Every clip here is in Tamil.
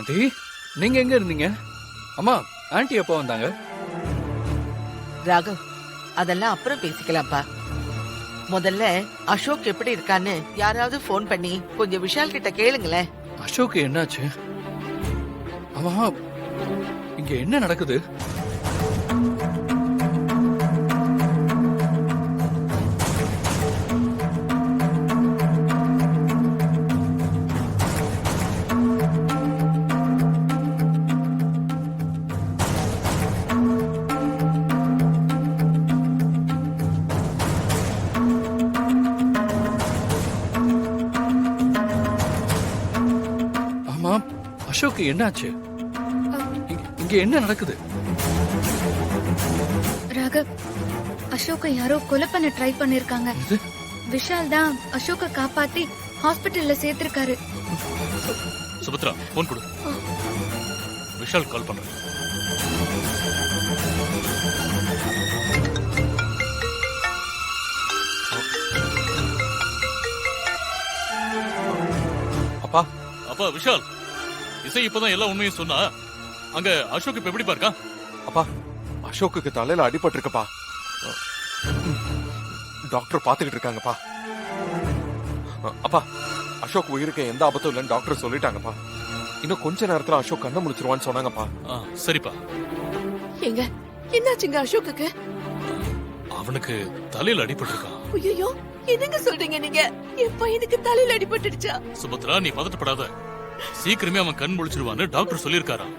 ஆண்டி நீங்க எங்க இருந்தீங்க? அம்மா ஆண்டி எப்போ வந்தாங்க? ராகவ், அதெல்லாம் அப்புறம் பேசிக்கலாம்ப்பா. முதல்ல அசோக் எப்படி இருக்கான்னு யாராவது போன் பண்ணி கொஞ்சம் விஷால் கிட்ட கேளுங்களேன். அசோக் என்னாச்சு? ஆமா, இங்க என்ன நடக்குது? ஆமா, அசோக் என்னாச்சு? இங்க என்ன நடக்குது? ராகவ், அசோக்க யாரோ கொலை பண்ண ட்ரை பண்ணிருக்காங்க. விஷால் தான் அசோக்க காப்பாத்தி ஹாஸ்பிடல்ல சேர்த்திருக்காரு. சுபத்ரா போன் கொடு. விஷால் கால் பண்றேன். அப்பா அப்பா விஷால், இசை இப்பதான் எல்லா உண்மையும் சொன்னா. அங்க அசோக் இப்ப எப்படி இருக்கா? அப்பா, அசோக்குக்கு தலையில அடிபட்டு இருக்குப்பா. டாக்டர் பாத்துக்கிட்டு இருக்காங்கப்பா. அப்பா, அசோக் உயிருக்கு எந்த ஆபத்தும் இல்லைன்னு டாக்டர் சொல்லிட்டாங்கப்பா. இன்னும் கொஞ்ச நேரத்துல அசோக் கண்ணை முடிச்சிருவான்னு சொன்னாங்கப்பா. சரிப்பா. எங்க என்னாச்சுங்க அசோக்குக்கு? அவனுக்கு தலையில அடிபட்டு இருக்கான். ஐயோ, என்னங்க சொல்றீங்க நீங்க? என் பையனுக்கு தலையில அடிபட்டுடுச்சா? சுபத்ரா நீ பதட்டப்படாத. சீக்கிரமே அவன் கண் முழிச்சிருவான்னு டாக்டர் சொல்லிருக்காராம்.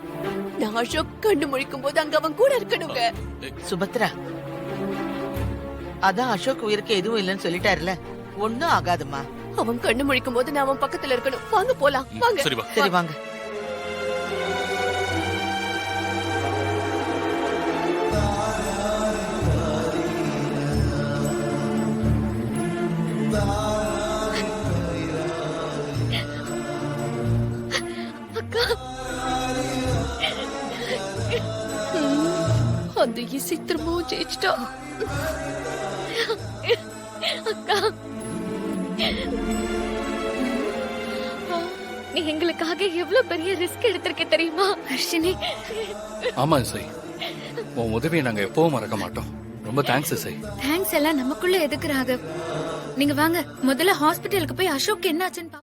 நான் அசோக் கண்ணு முழிக்கும் போது அங்க அவன் கூட இருக்கணுங்க. சுபத்ரா, அதான் அசோக் உயிருக்கு எதுவும் இல்லைன்னு சொல்லிட்டாருல, ஒன்னும் ஆகாதுமா. அவன் கண்ணு முழிக்கும் போது நான் அவன் பக்கத்துல இருக்கணும். வாங்க போலாம், வாங்க. சரி வா. சரி வாங்க. அந்த இசை திரும்பவும் ஜெயிச்சிட்டா. அக்கா, நீ எங்களுக்காக எவ்வளவு பெரிய ரிஸ்க் எடுத்திருக்க தெரியுமா ஹர்ஷினி? ஆமா இசை, உன் உதவியை நாங்க எப்பவும் மறக்க மாட்டோம். ரொம்ப தேங்க்ஸ் இசை. தேங்க்ஸ் எல்லாம் நமக்குள்ள எதுக்கு ராகவ்? நீங்க வாங்க, முதல்ல ஹாஸ்பிட்டலுக்கு போய் அசோக் என்னாச்சுன்னு